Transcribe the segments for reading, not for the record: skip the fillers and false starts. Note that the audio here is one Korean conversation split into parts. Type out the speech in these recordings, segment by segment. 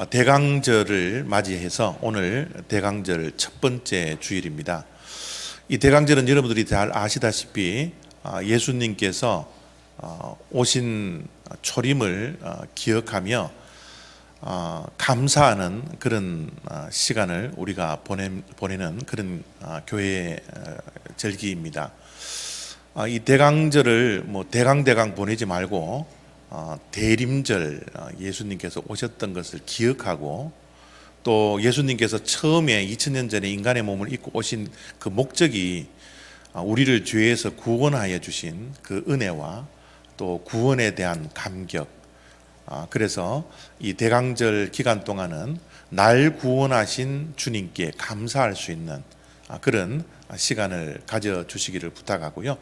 대강절을 맞이해서 오늘 대강절 첫 번째 주일입니다. 이 대강절은 여러분들이 잘 아시다시피 예수님께서 오신 초림을 기억하며 감사하는 그런 시간을 우리가 보내는 그런 교회의 절기입니다. 이 대강절을 대강 보내지 말고 대림절, 예수님께서 오셨던 것을 기억하고 또 예수님께서 처음에 2000년 전에 인간의 몸을 입고 오신 그 목적이 우리를 죄에서 구원하여 주신 그 은혜와 또 구원에 대한 감격, 그래서 이 대강절 기간 동안은 날 구원하신 주님께 감사할 수 있는 그런 시간을 가져주시기를 부탁하고요.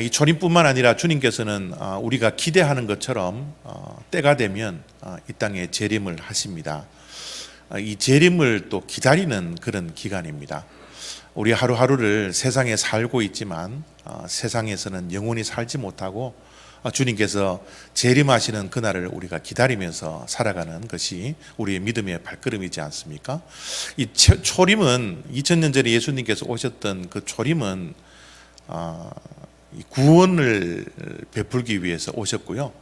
이 초림뿐만 아니라 주님께서는 우리가 기대하는 것처럼 때가 되면 이 땅에 재림을 하십니다. 이 재림을 또 기다리는 그런 기간입니다. 우리 하루하루를 세상에 살고 있지만 세상에서는 영원히 살지 못하고 주님께서 재림하시는 그날을 우리가 기다리면서 살아가는 것이 우리의 믿음의 발걸음이지 않습니까? 이 초림은 2000년 전에 예수님께서 오셨던 그 초림은 구원을 베풀기 위해서 오셨고요.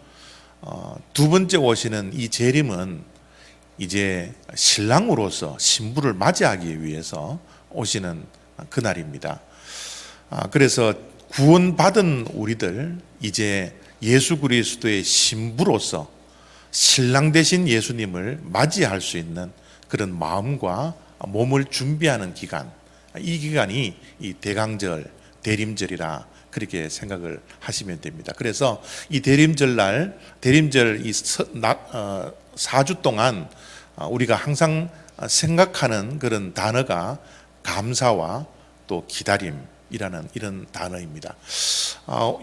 두 번째 오시는 이 재림은 이제 신랑으로서 신부를 맞이하기 위해서 오시는 그날입니다. 그래서 구원받은 우리들 이제 예수 그리스도의 신부로서 신랑 되신 예수님을 맞이할 수 있는 그런 마음과 몸을 준비하는 기간, 이 기간이 이 대강절, 대림절이라 그렇게 생각을 하시면 됩니다. 그래서 이 대림절 이 4주 동안 우리가 항상 생각하는 그런 단어가 감사와 또 기다림이라는 이런 단어입니다.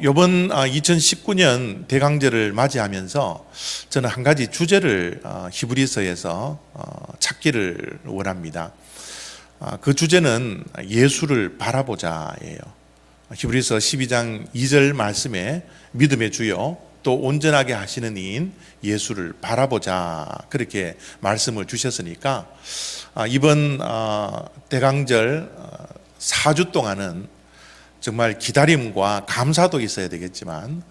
이번 2019년 대강절을 맞이하면서 저는 한 가지 주제를 히브리서에서 찾기를 원합니다. 그 주제는 예수를 바라보자예요. 히브리서 12장 2절 말씀에 믿음의 주요 또 온전하게 하시는 이인 예수를 바라보자 그렇게 말씀을 주셨으니까 이번 대강절 4주 동안은 정말 기다림과 감사도 있어야 되겠지만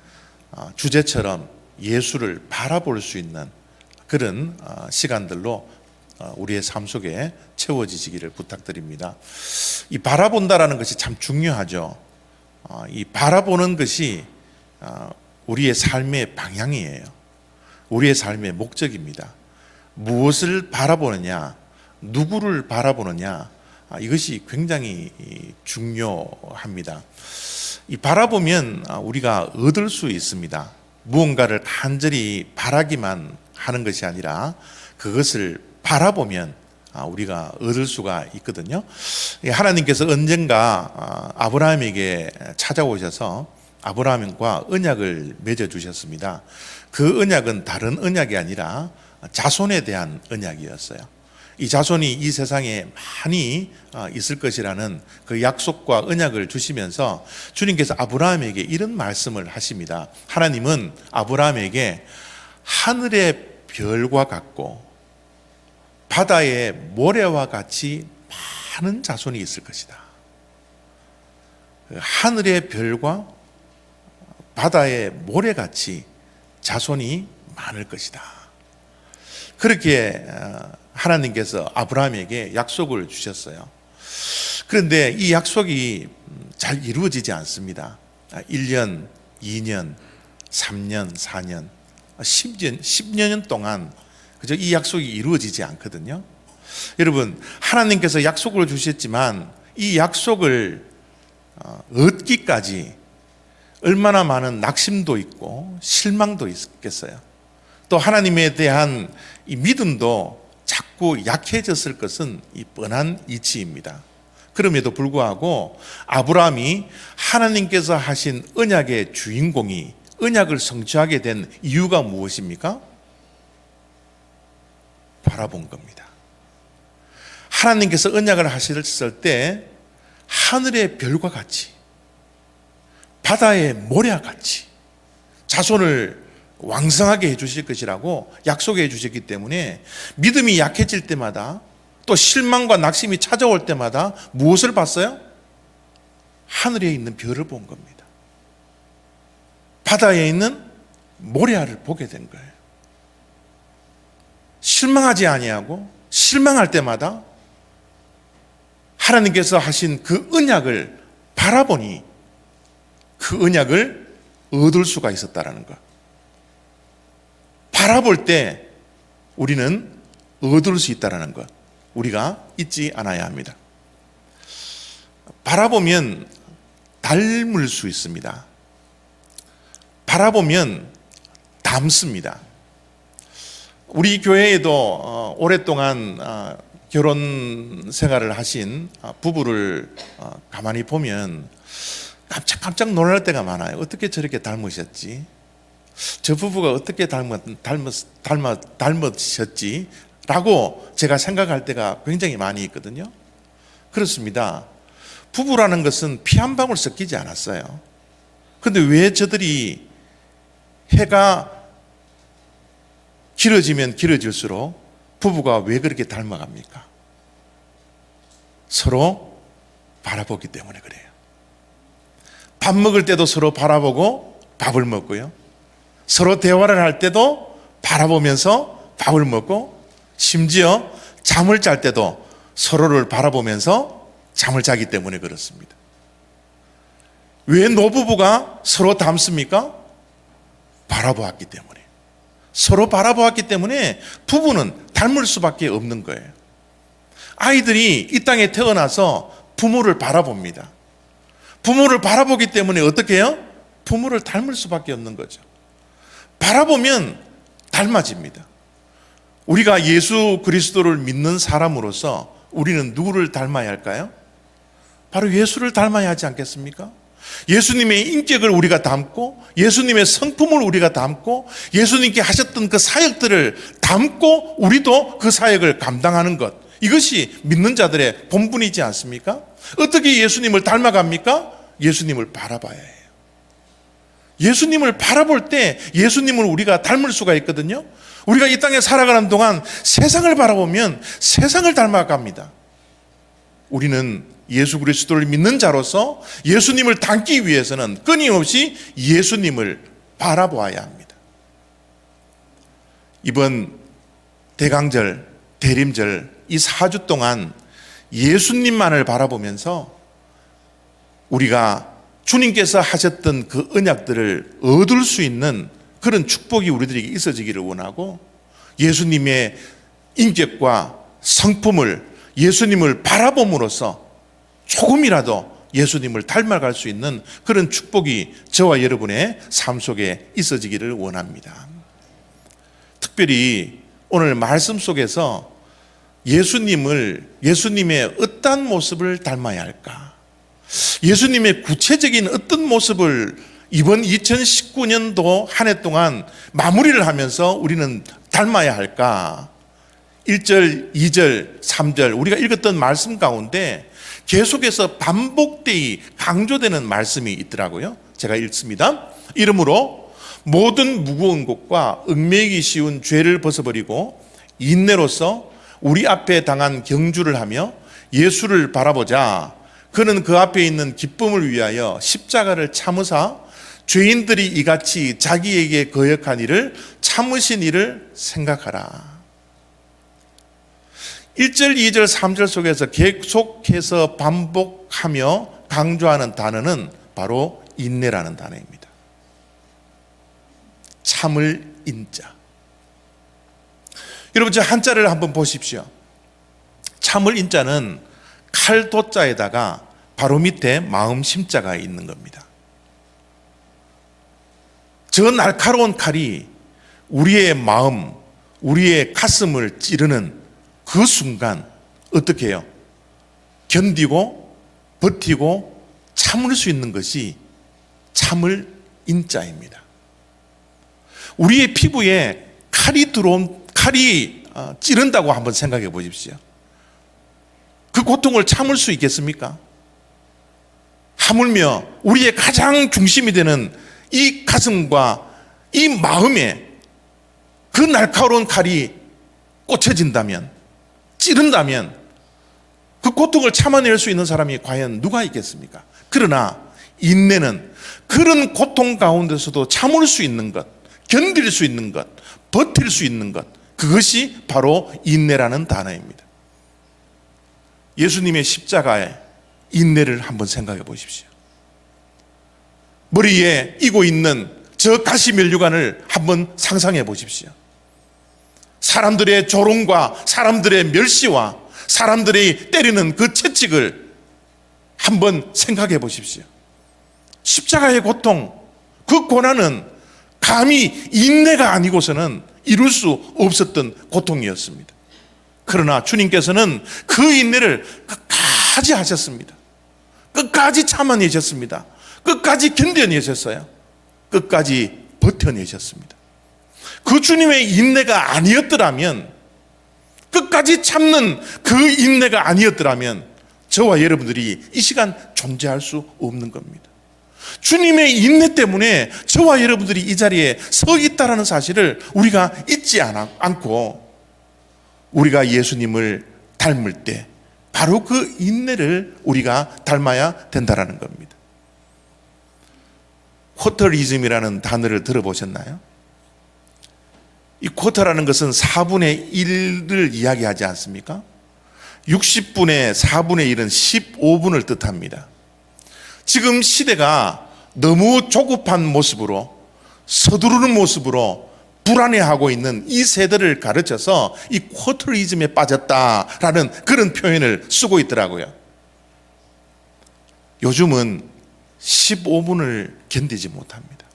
주제처럼 예수를 바라볼 수 있는 그런 시간들로 우리의 삶 속에 채워지시기를 부탁드립니다. 이 바라본다라는 것이 참 중요하죠. 이 바라보는 것이 우리의 삶의 방향이에요. 우리의 삶의 목적입니다. 무엇을 바라보느냐, 누구를 바라보느냐, 이것이 굉장히 중요합니다. 이 바라보면 우리가 얻을 수 있습니다. 무언가를 간절히 바라기만 하는 것이 아니라 그것을 바라보면 우리가 얻을 수가 있거든요. 하나님께서 언젠가 아브라함에게 찾아오셔서 아브라함과 언약을 맺어주셨습니다. 그 언약은 다른 언약이 아니라 자손에 대한 언약이었어요. 이 자손이 이 세상에 많이 있을 것이라는 그 약속과 언약을 주시면서 주님께서 아브라함에게 이런 말씀을 하십니다. 하나님은 아브라함에게 하늘의 별과 같고 바다의 모래와 같이 많은 자손이 있을 것이다. 하늘의 별과 바다의 모래같이 자손이 많을 것이다. 그렇게 하나님께서 아브라함에게 약속을 주셨어요. 그런데 이 약속이 잘 이루어지지 않습니다. 1년, 2년, 3년, 4년, 10년 동안 그저 이 약속이 이루어지지 않거든요. 여러분, 하나님께서 약속을 주셨지만 이 약속을 얻기까지 얼마나 많은 낙심도 있고 실망도 있겠어요. 또 하나님에 대한 이 믿음도 자꾸 약해졌을 것은 이 뻔한 이치입니다. 그럼에도 불구하고 아브라함이 하나님께서 하신 언약의 주인공이 언약을 성취하게 된 이유가 무엇입니까? 바라본 겁니다. 하나님께서 언약을 하셨을 때 하늘의 별과 같이 바다의 모래와 같이 자손을 왕성하게 해주실 것이라고 약속해 주셨기 때문에 믿음이 약해질 때마다 또 실망과 낙심이 찾아올 때마다 무엇을 봤어요? 하늘에 있는 별을 본 겁니다. 바다에 있는 모래알을 보게 된 거예요. 실망하지 아니하고 실망할 때마다 하나님께서 하신 그 언약을 바라보니 그 언약을 얻을 수가 있었다라는 것. 바라볼 때 우리는 얻을 수 있다라는 것, 우리가 잊지 않아야 합니다. 바라보면 닮을 수 있습니다. 바라보면 닮습니다. 우리 교회에도 오랫동안 결혼 생활을 하신 부부를 가만히 보면 깜짝깜짝 놀랄 때가 많아요. 어떻게 저렇게 닮으셨지? 저 부부가 어떻게 닮으셨지? 라고 제가 생각할 때가 굉장히 많이 있거든요. 그렇습니다. 부부라는 것은 피 한 방울 섞이지 않았어요. 그런데 왜 저들이 해가 길어지면 길어질수록 부부가 왜 그렇게 닮아갑니까? 서로 바라보기 때문에 그래요. 밥 먹을 때도 서로 바라보고 밥을 먹고요. 서로 대화를 할 때도 바라보면서 밥을 먹고, 심지어 잠을 잘 때도 서로를 바라보면서 잠을 자기 때문에 그렇습니다. 왜 노부부가 서로 닮습니까? 바라보았기 때문에. 서로 바라보았기 때문에 부부는 닮을 수밖에 없는 거예요. 아이들이 이 땅에 태어나서 부모를 바라봅니다. 부모를 바라보기 때문에 어떻게 해요? 부모를 닮을 수밖에 없는 거죠. 바라보면 닮아집니다. 우리가 예수 그리스도를 믿는 사람으로서 우리는 누구를 닮아야 할까요? 바로 예수를 닮아야 하지 않겠습니까? 예수님의 인격을 우리가 담고, 예수님의 성품을 우리가 담고, 예수님께 하셨던 그 사역들을 담고 우리도 그 사역을 감당하는 것, 이것이 믿는 자들의 본분이지 않습니까? 어떻게 예수님을 닮아갑니까? 예수님을 바라봐야 해요. 예수님을 바라볼 때 예수님을 우리가 닮을 수가 있거든요. 우리가 이 땅에 살아가는 동안 세상을 바라보면 세상을 닮아갑니다. 우리는 예수 그리스도를 믿는 자로서 예수님을 닮기 위해서는 끊임없이 예수님을 바라보아야 합니다. 이번 대강절, 대림절 이 4주 동안 예수님만을 바라보면서 우리가 주님께서 하셨던 그 언약들을 얻을 수 있는 그런 축복이 우리들에게 있어지기를 원하고, 예수님의 인격과 성품을, 예수님을 바라봄으로써 조금이라도 예수님을 닮아갈 수 있는 그런 축복이 저와 여러분의 삶 속에 있어지기를 원합니다. 특별히 오늘 말씀 속에서 예수님의 어떤 모습을 닮아야 할까? 예수님의 구체적인 어떤 모습을 이번 2019년도 한 해 동안 마무리를 하면서 우리는 닮아야 할까? 1절, 2절, 3절 우리가 읽었던 말씀 가운데 계속해서 반복되이 강조되는 말씀이 있더라고요. 제가 읽습니다. 이러므로 모든 무거운 것과 얽매이기 쉬운 죄를 벗어버리고 인내로서 우리 앞에 당한 경주를 하며 예수를 바라보자. 그는 그 앞에 있는 기쁨을 위하여 십자가를 참으사 죄인들이 이같이 자기에게 거역한 일을 참으신 일을 생각하라. 1절, 2절, 3절 속에서 계속해서 반복하며 강조하는 단어는 바로 인내라는 단어입니다. 참을 인자. 여러분, 저 한자를 한번 보십시오. 참을 인자는 칼도자에다가 바로 밑에 마음 심자가 있는 겁니다. 저 날카로운 칼이 우리의 마음, 우리의 가슴을 찌르는 그 순간 어떻게 해요? 견디고 버티고 참을 수 있는 것이 참을 인자입니다. 우리의 피부에 칼이 찌른다고 한번 생각해 보십시오. 그 고통을 참을 수 있겠습니까? 하물며 우리의 가장 중심이 되는 이 가슴과 이 마음에 그 날카로운 칼이 꽂혀진다면, 찌른다면 그 고통을 참아낼 수 있는 사람이 과연 누가 있겠습니까? 그러나 인내는 그런 고통 가운데서도 참을 수 있는 것, 견딜 수 있는 것, 버틸 수 있는 것, 그것이 바로 인내라는 단어입니다. 예수님의 십자가의 인내를 한번 생각해 보십시오. 머리에 이고 있는 저 가시면류관을 한번 상상해 보십시오. 사람들의 조롱과 사람들의 멸시와 사람들이 때리는 그 채찍을 한번 생각해 보십시오. 십자가의 고통, 그 고난은 감히 인내가 아니고서는 이룰 수 없었던 고통이었습니다. 그러나 주님께서는 그 인내를 끝까지 하셨습니다. 끝까지 참아내셨습니다. 끝까지 견뎌내셨어요. 끝까지 버텨내셨습니다. 그 주님의 인내가 아니었더라면, 끝까지 참는 그 인내가 아니었더라면 저와 여러분들이 이 시간 존재할 수 없는 겁니다. 주님의 인내 때문에 저와 여러분들이 이 자리에 서 있다는 사실을 우리가 잊지 않고, 우리가 예수님을 닮을 때 바로 그 인내를 우리가 닮아야 된다는 겁니다. 쿼터리즘이라는 단어를 들어보셨나요? 이 쿼터라는 것은 4분의 1을 이야기하지 않습니까? 60분의 4분의 1은 15분을 뜻합니다. 지금 시대가 너무 조급한 모습으로, 서두르는 모습으로 불안해하고 있는 이 세대를 가르쳐서 이 쿼터리즘에 빠졌다라는 그런 표현을 쓰고 있더라고요. 요즘은 15분을 견디지 못합니다.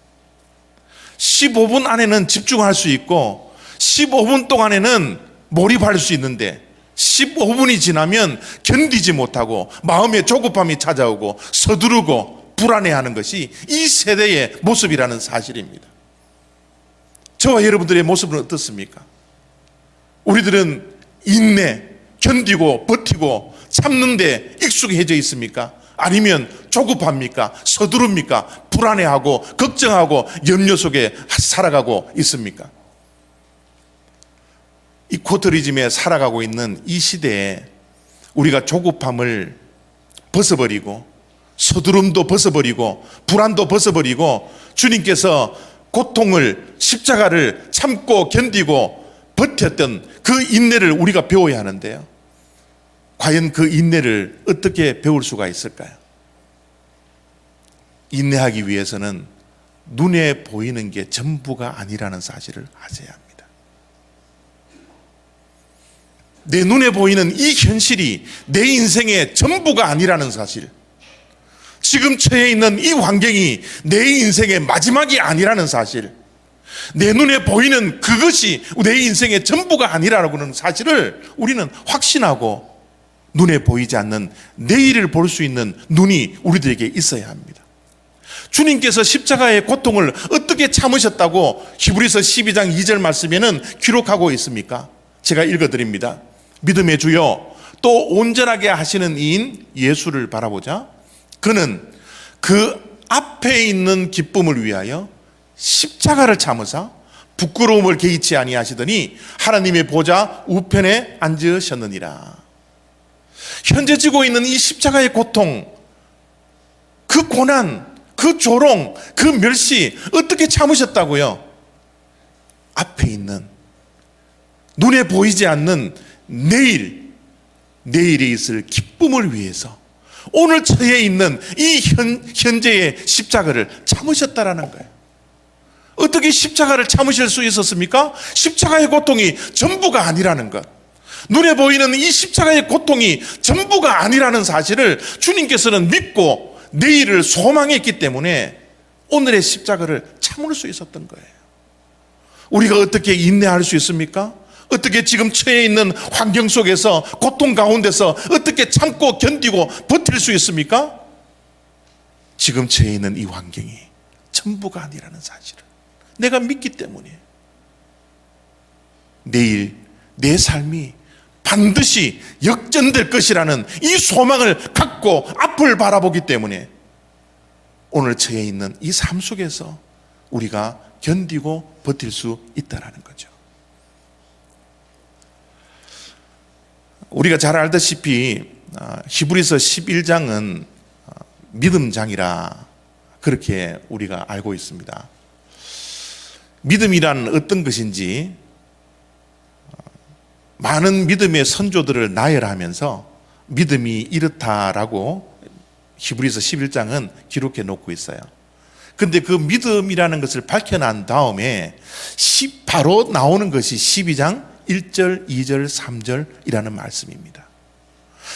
15분 안에는 집중할 수 있고 15분 동안에는 몰입할 수 있는데 15분이 지나면 견디지 못하고 마음의 조급함이 찾아오고 서두르고 불안해하는 것이 이 세대의 모습이라는 사실입니다. 저와 여러분들의 모습은 어떻습니까? 우리들은 인내, 견디고 버티고 참는 데 익숙해져 있습니까? 아니면 조급합니까? 서두릅니까? 불안해하고 걱정하고 염려 속에 살아가고 있습니까? 이 쿼터리즘에 살아가고 있는 이 시대에 우리가 조급함을 벗어버리고 서두름도 벗어버리고 불안도 벗어버리고 주님께서 고통을, 십자가를 참고 견디고 버텼던 그 인내를 우리가 배워야 하는데요, 과연 그 인내를 어떻게 배울 수가 있을까요? 인내하기 위해서는 눈에 보이는 게 전부가 아니라는 사실을 아셔야 합니다. 내 눈에 보이는 이 현실이 내 인생의 전부가 아니라는 사실, 지금 처해 있는 이 환경이 내 인생의 마지막이 아니라는 사실, 내 눈에 보이는 그것이 내 인생의 전부가 아니라는 사실을 우리는 확신하고 눈에 보이지 않는 내일을 볼 수 있는 눈이 우리들에게 있어야 합니다. 주님께서 십자가의 고통을 어떻게 참으셨다고 히브리서 12장 2절 말씀에는 기록하고 있습니까? 제가 읽어드립니다. 믿음의 주여 또 온전하게 하시는 이인 예수를 바라보자. 그는 그 앞에 있는 기쁨을 위하여 십자가를 참으사 부끄러움을 개의치 아니하시더니 하나님의 보좌 우편에 앉으셨느니라. 현재 지고 있는 이 십자가의 고통, 그 고난, 그 조롱, 그 멸시 어떻게 참으셨다고요? 앞에 있는 눈에 보이지 않는 내일에 있을 기쁨을 위해서 오늘 처해 있는 이 현재의 십자가를 참으셨다라는 거예요. 어떻게 십자가를 참으실 수 있었습니까? 십자가의 고통이 전부가 아니라는 것, 눈에 보이는 이 십자가의 고통이 전부가 아니라는 사실을 주님께서는 믿고 내일을 소망했기 때문에 오늘의 십자가를 참을 수 있었던 거예요. 우리가 어떻게 인내할 수 있습니까? 어떻게 지금 처해 있는 환경 속에서 고통 가운데서 어떻게 참고 견디고 버틸 수 있습니까? 지금 처해 있는 이 환경이 전부가 아니라는 사실을 내가 믿기 때문에 내일 내 삶이 반드시 역전될 것이라는 이 소망을 갖고 앞을 바라보기 때문에 오늘 처해 있는 이 삶 속에서 우리가 견디고 버틸 수 있다라는 거죠. 우리가 잘 알다시피 히브리서 11장은 믿음장이라 그렇게 우리가 알고 있습니다. 믿음이란 어떤 것인지 많은 믿음의 선조들을 나열하면서 믿음이 이렇다라고 히브리서 11장은 기록해 놓고 있어요. 근데 그 믿음이라는 것을 밝혀난 다음에 바로 나오는 것이 12장 1절, 2절, 3절이라는 말씀입니다.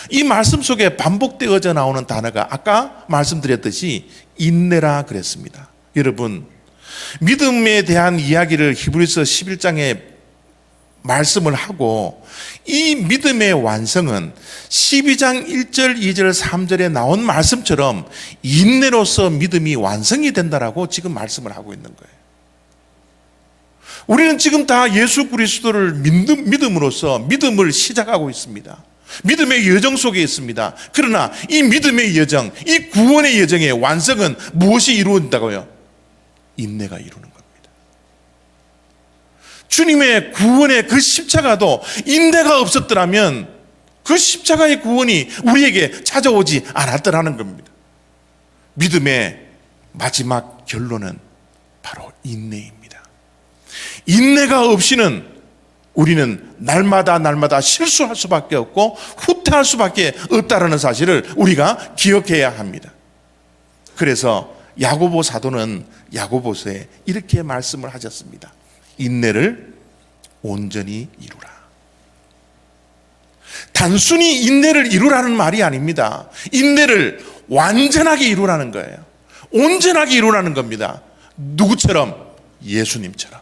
이 말씀 속에 반복되어져 나오는 단어가 아까 말씀드렸듯이 인내라 그랬습니다. 여러분, 믿음에 대한 이야기를 히브리서 11장에 말씀을 하고 이 믿음의 완성은 12장 1절, 2절, 3절에 나온 말씀처럼 인내로서 믿음이 완성이 된다라고 지금 말씀을 하고 있는 거예요. 우리는 지금 다 예수 그리스도를 믿음으로써 믿음을 시작하고 있습니다. 믿음의 여정 속에 있습니다. 그러나 이 믿음의 여정, 이 구원의 여정의 완성은 무엇이 이루어진다고요? 인내가 이루는 겁니다. 주님의 구원의 그 십자가도 인내가 없었더라면 그 십자가의 구원이 우리에게 찾아오지 않았더라는 겁니다. 믿음의 마지막 결론은 바로 인내입니다. 인내가 없이는 우리는 날마다 실수할 수밖에 없고 후퇴할 수밖에 없다는 사실을 우리가 기억해야 합니다. 그래서 야고보 사도는 야고보서에 이렇게 말씀을 하셨습니다. 인내를 온전히 이루라. 단순히 인내를 이루라는 말이 아닙니다. 인내를 완전하게 이루라는 거예요. 온전하게 이루라는 겁니다. 누구처럼? 예수님처럼.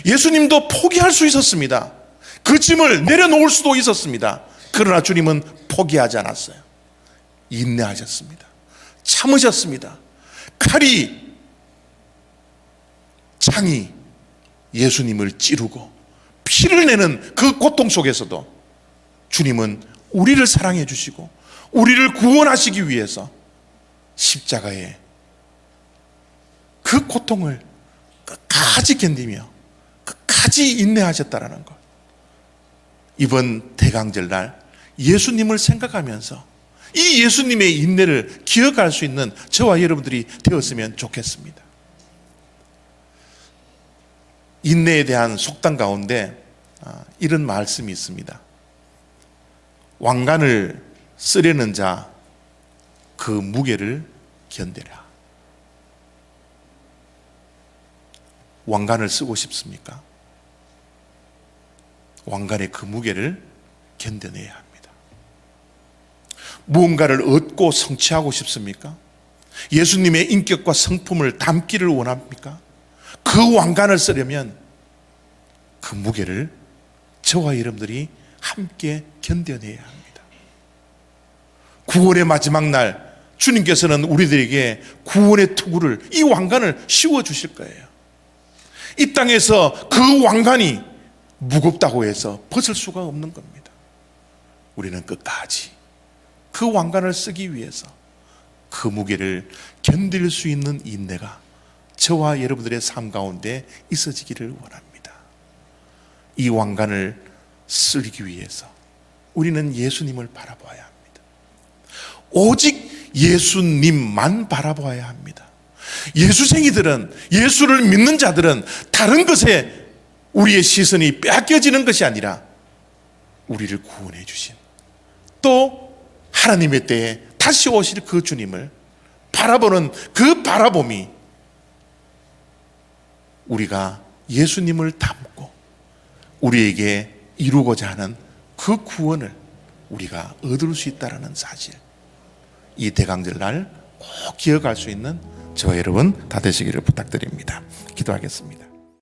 예수님도 포기할 수 있었습니다. 그 짐을 내려놓을 수도 있었습니다. 그러나 주님은 포기하지 않았어요. 인내하셨습니다. 참으셨습니다. 칼이, 창이 예수님을 찌르고 피를 내는 그 고통 속에서도 주님은 우리를 사랑해 주시고 우리를 구원하시기 위해서 십자가에 그 고통을 끝까지 견디며 끝까지 인내하셨다라는 것. 이번 대강절날 예수님을 생각하면서 이 예수님의 인내를 기억할 수 있는 저와 여러분들이 되었으면 좋겠습니다. 인내에 대한 속담 가운데 이런 말씀이 있습니다. 왕관을 쓰려는 자 그 무게를 견뎌라. 왕관을 쓰고 싶습니까? 왕관의 그 무게를 견뎌내야 합니다. 무언가를 얻고 성취하고 싶습니까? 예수님의 인격과 성품을 담기를 원합니까? 그 왕관을 쓰려면 그 무게를 저와 여러분들이 함께 견뎌내야 합니다. 구원의 마지막 날 주님께서는 우리들에게 구원의 투구를, 이 왕관을 씌워 주실 거예요. 이 땅에서 그 왕관이 무겁다고 해서 벗을 수가 없는 겁니다. 우리는 끝까지 그 왕관을 쓰기 위해서 그 무게를 견딜 수 있는 인내가 저와 여러분들의 삶 가운데 있어지기를 원합니다. 이 왕관을 쓰기 위해서 우리는 예수님을 바라봐야 합니다. 오직 예수님만 바라봐야 합니다. 예수쟁이들은, 예수를 믿는 자들은 다른 것에 우리의 시선이 빼앗겨지는 것이 아니라 우리를 구원해 주신, 또 하나님의 때에 다시 오실 그 주님을 바라보는 그 바라봄이 우리가 예수님을 닮고 우리에게 이루고자 하는 그 구원을 우리가 얻을 수 있다는 사실, 이 대강절날 꼭 기억할 수 있는 저와 여러분 다 되시기를 부탁드립니다. 기도하겠습니다.